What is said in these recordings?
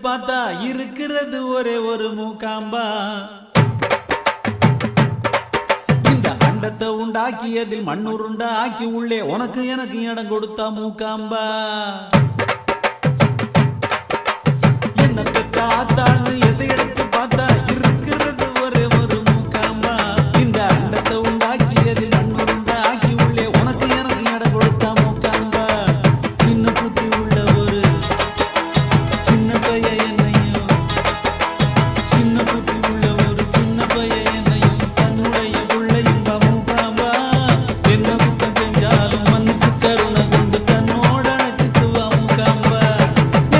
பார்த்தா இருக்கிறது ஒரே ஒரு மூக்காம்பா. இந்த அண்டத்தை உண்டாக்கியதில் மண்ணுருண்டா ஆக்கி உள்ளே உனக்கு எனக்கு இடம் கொடுத்தா மூக்காம்பா. என்ன பெத்த ஆத்தான்னு எசையெடுத்து பார்த்தா இருக்கிறது ஒரே ஒரு மூக்காம்பா. இந்த அண்டத்தை உண்டாக்கியதில் மண்ணுருண்டா ஆக்கி உள்ளே உனக்கு எனக்கு இடம் கொடுத்தா மூக்காம்பா. சின்ன புத்தி உள்ள ஒரு சின்ன பைய என்னையும், சின்ன புத்தி உள்ள ஒரு சின்ன பைய என்னையும் தன்னுடைய உள்ளையும் மூக்காம்பா. என்ன குத்தம் செஞ்சாலும் மன்னிச்சு கருணை கொண்டு தன்னோட அணைச்சுக்குவா மூக்காம்பா.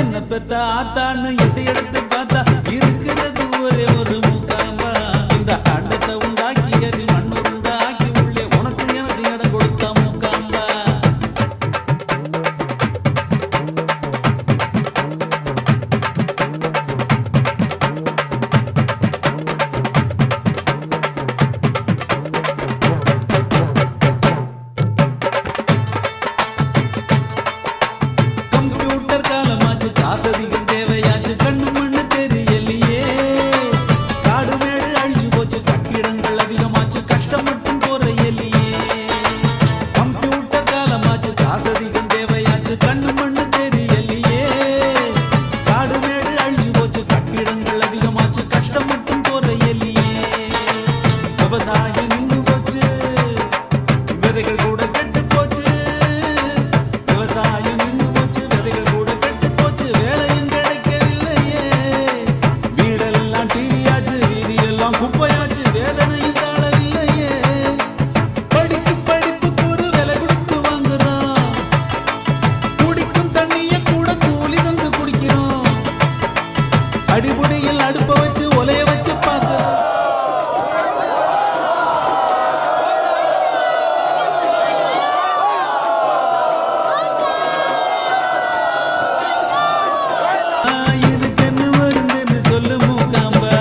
என்ன பெத்த ஆத்தான்னு இசையெடுத்து பார்த்தா இருக்கிறது ஒரே ஒரு மூக்காம்பா. இந்த அண்டத்தை உண்டாக்கியதில் மண்ணுருண்டா ஆக்கி உள்ளே உனக்கு எனக்கு இடம் கொடுத்தா மூக்காம்பா. கம்ப்யூட்டர் காலமாச்சு, காசதிகம் தேவையாச்சு, கண்ணு மண்ணு தெரியலையே. காடு மேடு அழிஞ்சு போச்சு, கட்டிடங்கள் அதிகமாச்சு, கஷ்டம் மட்டும் குறையலையே. கம்ப்யூட்டர் காலமாச்சு, காசதிகம் தேவையாச்சு, கண்ணு மண்ணு தெரியலையே. காடு மேடு அழிஞ்சு போச்சு, கட்டிடங்கள் அதிகமாச்சு, கஷ்டம் மட்டும் குறையலையே. விவசாயம் நின்று போச்சு, விதைகள் கூட கெட்டு போச்சு. விவசாயம் நின்று போச்சு, விதைகள் கூட கெட்டு போச்சு, வேலையும் கிடைக்கவில்லையே. வீடெல்லாம் டிவியாச்சு, வீதியெல்லாம் குப்பையாச்சு, வேதனையும் தாழவில்லையே. படிப்புக்கு ஒரு விலை கொடுத்து வாங்குறோம், குடிக்கும் தண்ணிய கூட கூலி தந்து குடிக்கிறோம். அடிபுடியில் அடுப்ப வச்சு ஒலைய வச்சு பார்க்கிறோம். இதுக்கு என்ன மருந்துன்னு சொல்லு மூக்காம்பா.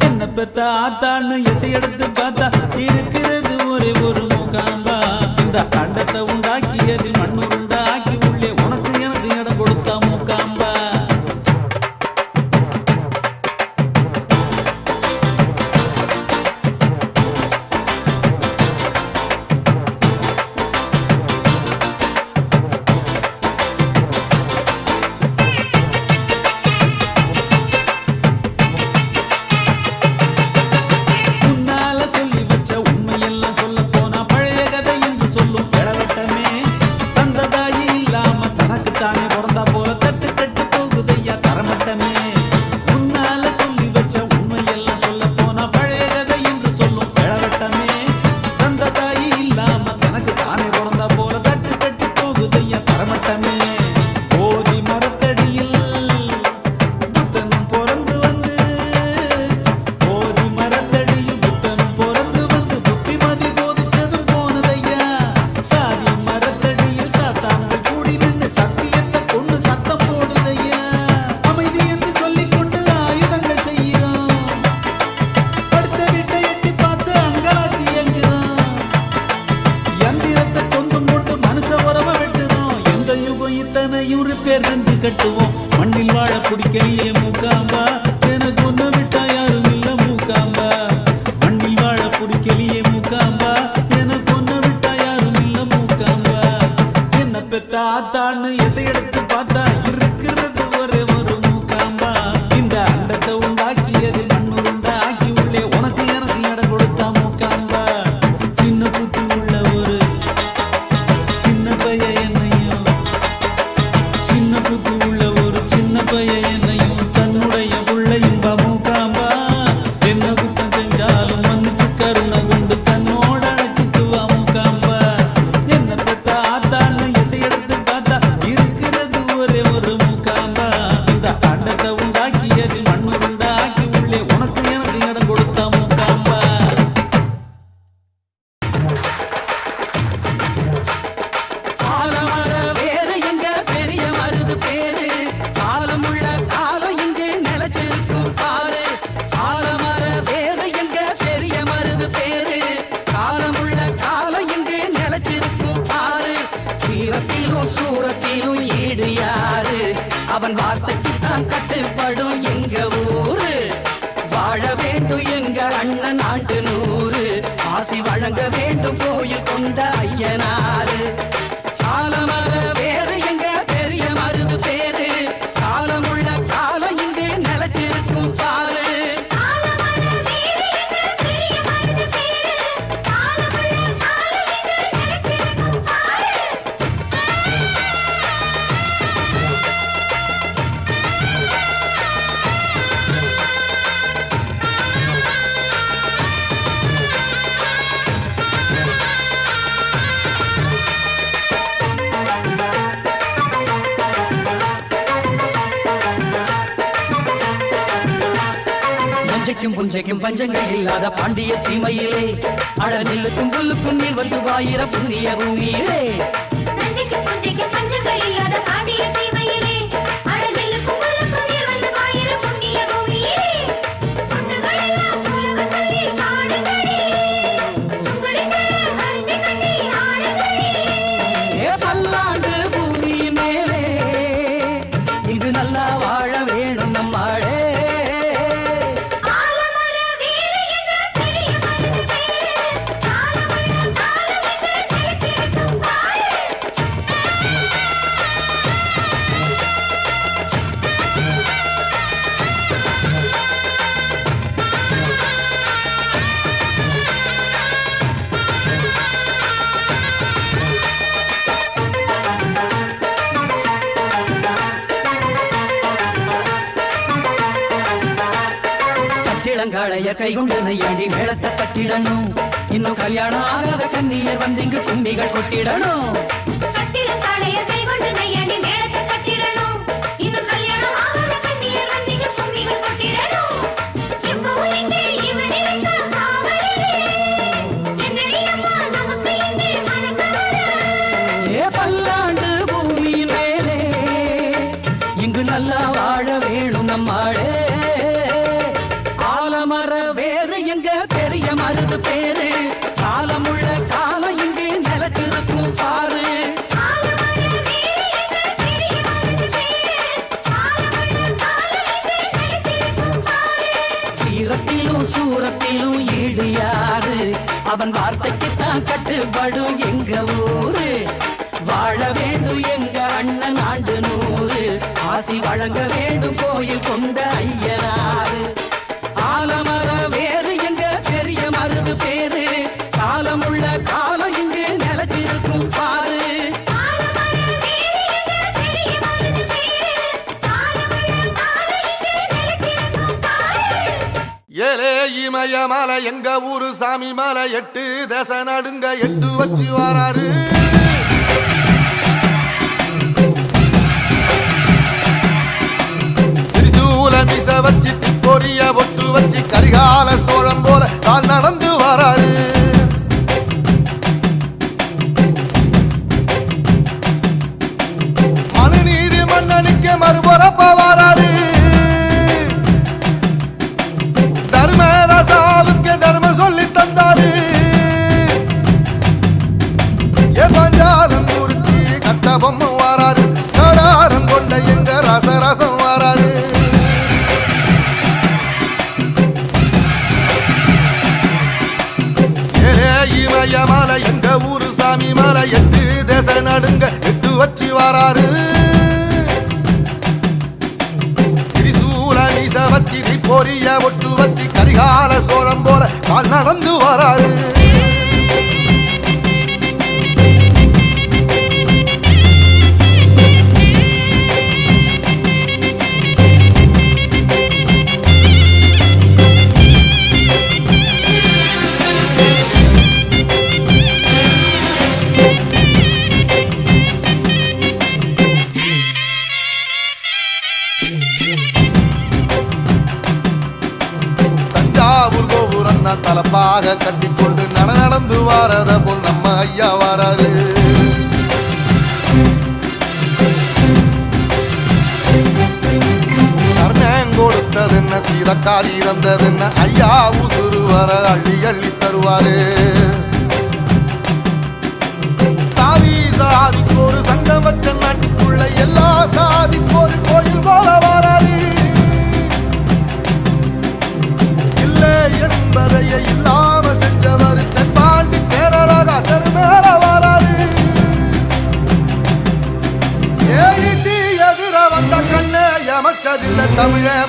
என்ன பெத்த ஆத்தான்னு இசையெடுத்து பார்த்தா இருக்கிறது ஒரே ஒரு மூக்காம்பா. இந்த அண்டத்தை உண்டாக்கியதில் மண்ணுருண்டா ஆக்கி உள்ளே உனக்கு எனக்கு இடம் கொடுத்தா மூக்காம்பா. முன்னால சொல்லி வச்ச உண்மையெல்லாம் சொல்ல போனா பழைய கதை என்று சொல்லும் இளவட்டமே. தந்த தாயி இல்லாம தனக்கு தானே பிறந்தா போல தட்டு கட்டு போகுதையா தரமட்டமே. முன்னால சொல்லி வச்ச உண்மையெல்லாம் சொல்ல போனா பழைய கதை என்று சொல்லும் இளவட்டமே. தந்த தாயி இல்லாம தனக்கு தானே பிறந்தா போல தட்டு கட்டு போகுதையா தரமட்டமே. போதி மரத்தடியில் புத்தனும் பிறந்து வந்து, போதி மரத்தடியில் புத்தனும் பிறந்து வந்து புத்திமதி போதிச்சதும் போனதையா. சாதி மரத்தடியில் சாத்தான்கள் கூடி நின்று சத்தியத்தை கொண்டு சத்தம் போடுதையா. அமைதி என்று சொல்லிக் கொண்டு ஆயுதங்கள் செய்கிறோம், படுத்த வீட்டை எட்டி பார்த்து அங்கலாச்சி எங்கிறோம். யந்திரத்தை சொந்தம் கொண்டு மனுஷ உறவை வெட்டுறோம். எந்த யுகம் இத்தனையும் ரிப்பேர் செஞ்சு கட்டுவோம். மண்ணில் வாழ பிடிக்கலையே மூக்காம்பா, எனக்கு ஒன்ன விட்டா யாரும் இல்ல மூக்காம்பா. மண்ணில் வாழ பிடிக்கலையே மூக்காம்பா, எனக்கு ஒன்ன விட்டா யாரும் இல்ல மூக்காம்பா. என்ன பெத்த ஆத்தான்னு இசையெடுத்து பார்த்தா இருக்கிறது ஒரே ஒரு மூக்காம்பா. இந்த அண்டத்தை உண்டாக்கியதில் மண்ணுருண்டா ஆக்கி உள்ளே உனக்கு எனக்கு இடம் கொடுத்தா மூக்காம்பா. சின்ன புத்தி உள்ள ஒரு சின்ன பைய என்னையும், சின்ன புத்தி உள்ள ஒரு சின்ன பைய என்னையும் தன்னுடைய உள்ளையும் மூக்காம்பா. என்ன குத்தம் செஞ்சாலும் மன்னிச்சு கருணை கொண்டு தன்னோட அழைச்சிக்குவா மூக்காம்பா. என்ன பெத்த ஆத்தான்னு இசையெடுத்து பார்த்தா இருக்கிறது ஒரே ஒரு மூக்காம்பா. இந்த அண்டத்தை உண்டாக்கியதில் மண்ணுருண்டா ஆக்கி உள்ளே உனக்கு எனக்கு இடம் கொடுத்தா மூக்காம்பா. ஆலமர வேறு எங்க பெரிய மருது பேரு, காலமுள்ள காலம் இங்கே நிலைச்சிருக்கும் பாரு. ஆலமர வேறு எங்க பெரிய மருது பேரு, காலமுள்ள காலம் இங்கே நிலைச்சிருக்கும் பாரு. சீரத்திலும் சூரத்திலும் ஈடு யாரு, அவன் வார்த்தைக்கு தான் கட்டுப்படும் எங்க ஊரு. வாழ வேண்டும் எங்க அண்ணன் ஆண்டு 100. ஆசி வழங்க வேண்டும் கோயில் கொண்ட ஐயனாரு. சாலமர வேறு எங்க பெரிய மருது பேரு. காலமுள்ள காலம் இங்கே நிலச்சிருக்கும் பாரு. புஞ்சைக்கும் பஞ்சங்கள் இல்லாத பாண்டிய சீமையிலே அட நெல்லுக்கும் புல்லுக்கும் நீர் வந்து வாயிர புண்ணிய பூமியிலே. பல்லாண்டு பூமி மேலே இது நல்லா வாழ வேணும் நம்மாளே. இளங்காளைய கைகொண்டு நையாடி மேளத்தை கட்டிடணும். இன்னும் கல்யாணம் ஆகாத கன்னியர் வந்து இங்கு கும்மிகள் கொட்டிடணும். பல்லாண்டு பூமி மேலே இங்கு நல்லா வாழ வேணும் நம்மாளே. ஆலமர வேறு எங்க பெரிய மருது பேரு. காலமுள்ள காலம் இங்கே நிலச்சிருக்கும் பாரு. சீரத்திலும் சூரத்திலும் ஈடியாது. அவன் வார்த்தைக்குத்தான் கட்டுப்படும் எங்க ஊரு. வாழ வேண்டும் எங்க அண்ணன் ஆண்டு 100. ஆசி வழங்க வேண்டும் கோயில் கொண்ட ஐயனாரு. ஆலமர வேறு எங்க பெரிய மருது பேரு. காலமுள்ள காலம் இங்கு நிலச்சிருக்கும் பாரு. ஏலே இமய மலை எங்க ஊரு சாமி மலை 8 தசை நடுங்க 8 வச்சு வராரு. மிச வச்சு பொரிய பொட்டு வச்சு கரிகால சோழம் போல கால் நடந்து வராரு. மனுநீதி மன்னனுக்கு மறுபுறப்ப வராரு. தர்மராசாவுக்கு தர்மம் சொல்லி தந்தாரு. பஞ்சாலம் ஊருக்கு கட்ட பொம்மை வராரு. கடாரம் கொண்ட எங்க ரசரசம் வராரு. இமய மலை எங்க ஊரு சாமி மலை 8 தசை நடுங்க 8 வச்சு வராரு. திரிசூல மீச வச்சு பொரிய ஒட்டு வச்சு கரிகால சோழம் போல கால் நடந்து வராரு. தலப்பாக கட்டிக்கொண்டு நடந்து வாரத போல் நம்ம ஐயா வாராரு. கர்ணன் கொடுத்தது என்ன சீதக்காரி இறந்தது என்ன ஐயா உசுறு வர அள்ளி அள்ளி தருவாரு. சாதி சாதிக்கு ஒரு சங்கம் வச்ச நாட்டுக்குள்ள எல்லா சாதிக்கு ஒரு கோயில் போல வாராரு.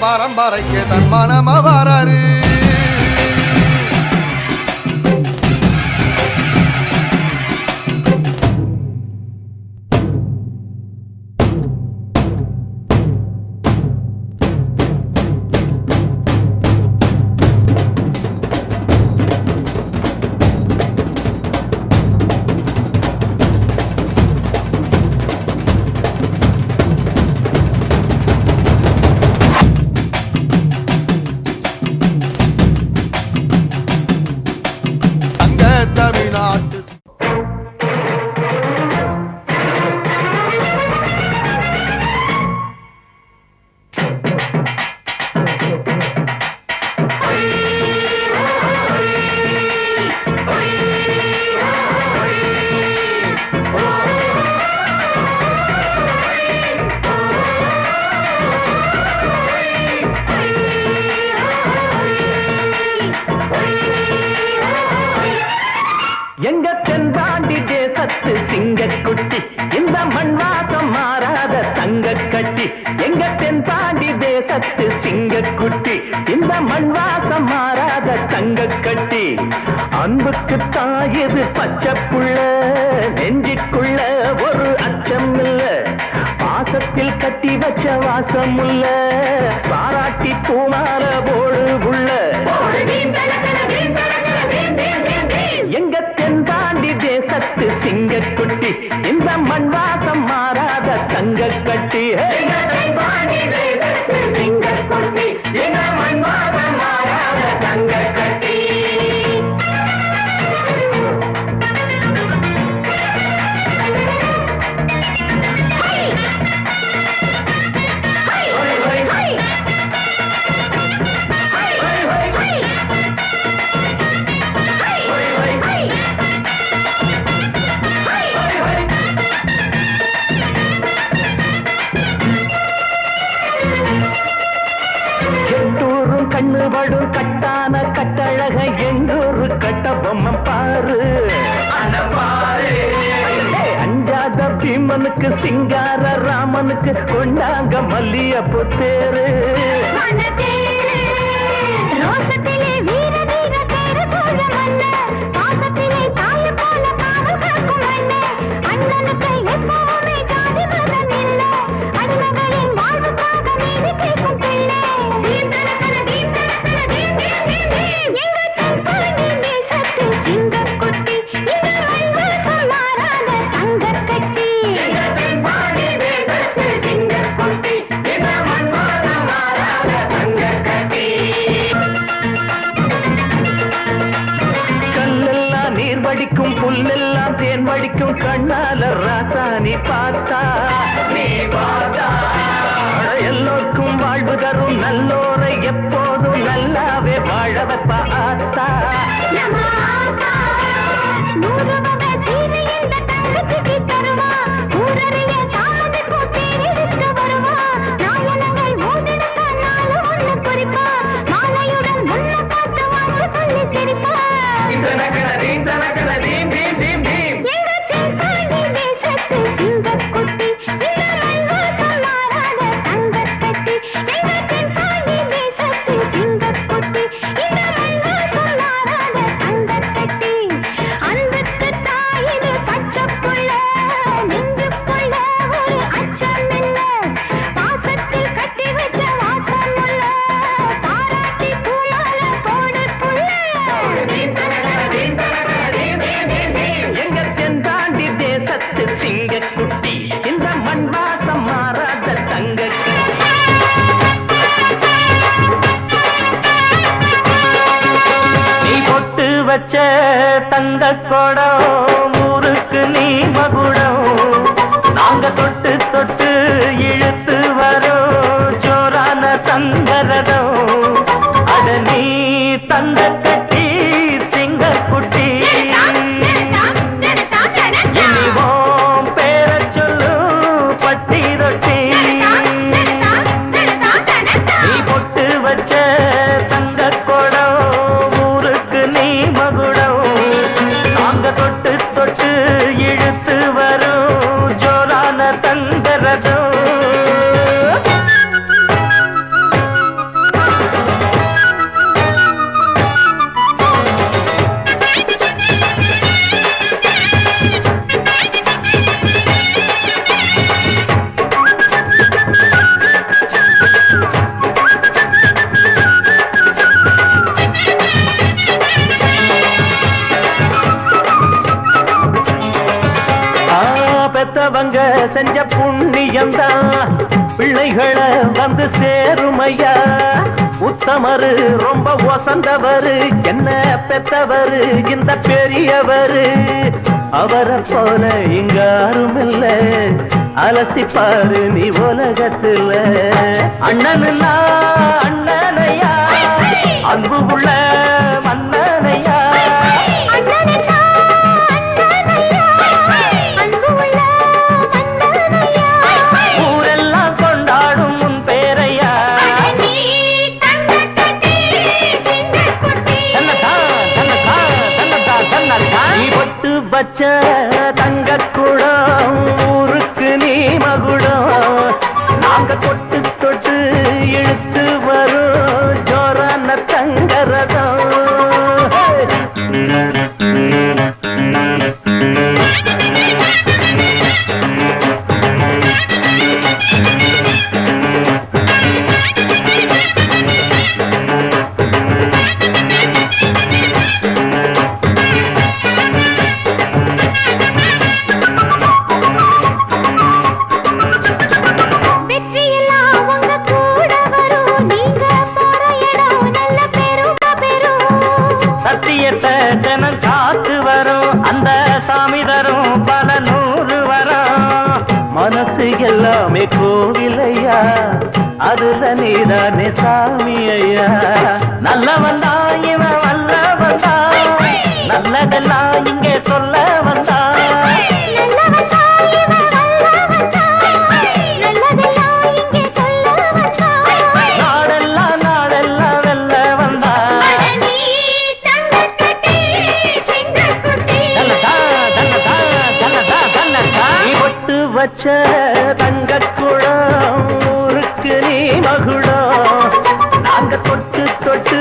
பரம்பரைக்கு தன் மனமா வராரு. தமிழ்நாட்டு எங்க தென்பாண்டி தேசத்து சிங்கக்குட்டி இந்த மண்வாசம் மாறாத தங்க கட்டி. எங்க தென்பாண்டி தேசத்து சிங்கக்குட்டி இந்த மண்வாசம் மாறாத தங்க கட்டி. அன்புக்கு தாயது பச்சை புள்ள, நெஞ்சிக்குள்ள ஒரு அச்சம் இல்ல. பாசத்தில் கட்டி வச்ச வாசம் உள்ள, பாராட்டி பூமால போடு புள்ள. எங்க தென்பாண்டி தேசத்து சிங்கக்குட்டி இந்த மண்வாசம் மாறாத தங்க கட்டி. சிங்கக்குட்டி இந்த மண்வாசம் மாறாத தங்க கட்டி. கண்ணுபடும் கட்டான கட்டழக எங்கூரு கட்ட பொம்மை பாரு. அஞ்சாத பீமனுக்கு சிங்கார ராமனுக்கு கொண்டாங்க மல்லியப்பு தேரு. வடிக்கும் புல்லெல்லாம் தேன் வடிக்கும் கண்ணால ராசானி பார்த்தா. எல்லோருக்கும் வாழ்வு தரும் நல்லோரை எப்போதும் நல்லாவே வாழ வைப்பா ஆத்தா. வச்ச தங்க கொடம் ஊருக்கு நீ மகுடம். நாங்க தொட்டு தொட்டு இழுத்து வரோம் ஜோரான தங்கரதம். அட நீ தங்க கட்டி சிங்கக்குட்டி இனிவோம் பேர சொல்லு பட்டி ரொட்டி. நீ பொட்டு வச்ச தங்க கொடம் ஊருக்கு நீ மகுடம். நாங்க தொட்டு தொட்டு இழுத்து செஞ்ச புண்ணியம்தான் பிள்ளைகளை வந்து சேருமையா. உத்தமரு ரொம்ப ஒசந்தவரு என்ன பெத்தவரு இந்த பெரியவரு. அவரை போல இங்க யாருமில்ல அலசிப்பாரு நீ உலகத்துல. அண்ணனுன்னா அண்ணனையா அன்பு உள்ள மன்னனையா. ஊரெல்லாம் கொண்டாடும் உன் பேரையா. நீ பொட்டு வச்ச தங்க குடம் ஊருக்கு நீ மகுடம். நாங்க தொட்டு தொட்டு இழுத்து வரும் ஜோரான தங்கரதம். சத்தியத்தனம் காத்து வரும் அந்த சாமி தரும் பல நூறு வரும். மனசு எல்லாமே கோவிலையா அதுல நீதானே சாமி ஐயா. நல்லவன் தான் இவன் வல்லவன் தான் நல்லதெல்லாம் இங்கே சொல்ல வந்தான். வச்ச தங்க குடம் ஊருக்கு நீ மகுடம். நாங்க தொட்டு தொட்டு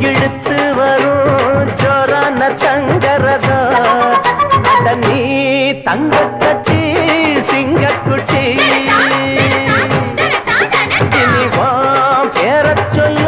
இழுத்து வரும் ஜோரான தங்கரதம். நீ தங்க கட்டி சிங்க குட்டி இனி வா பேர சொல்லி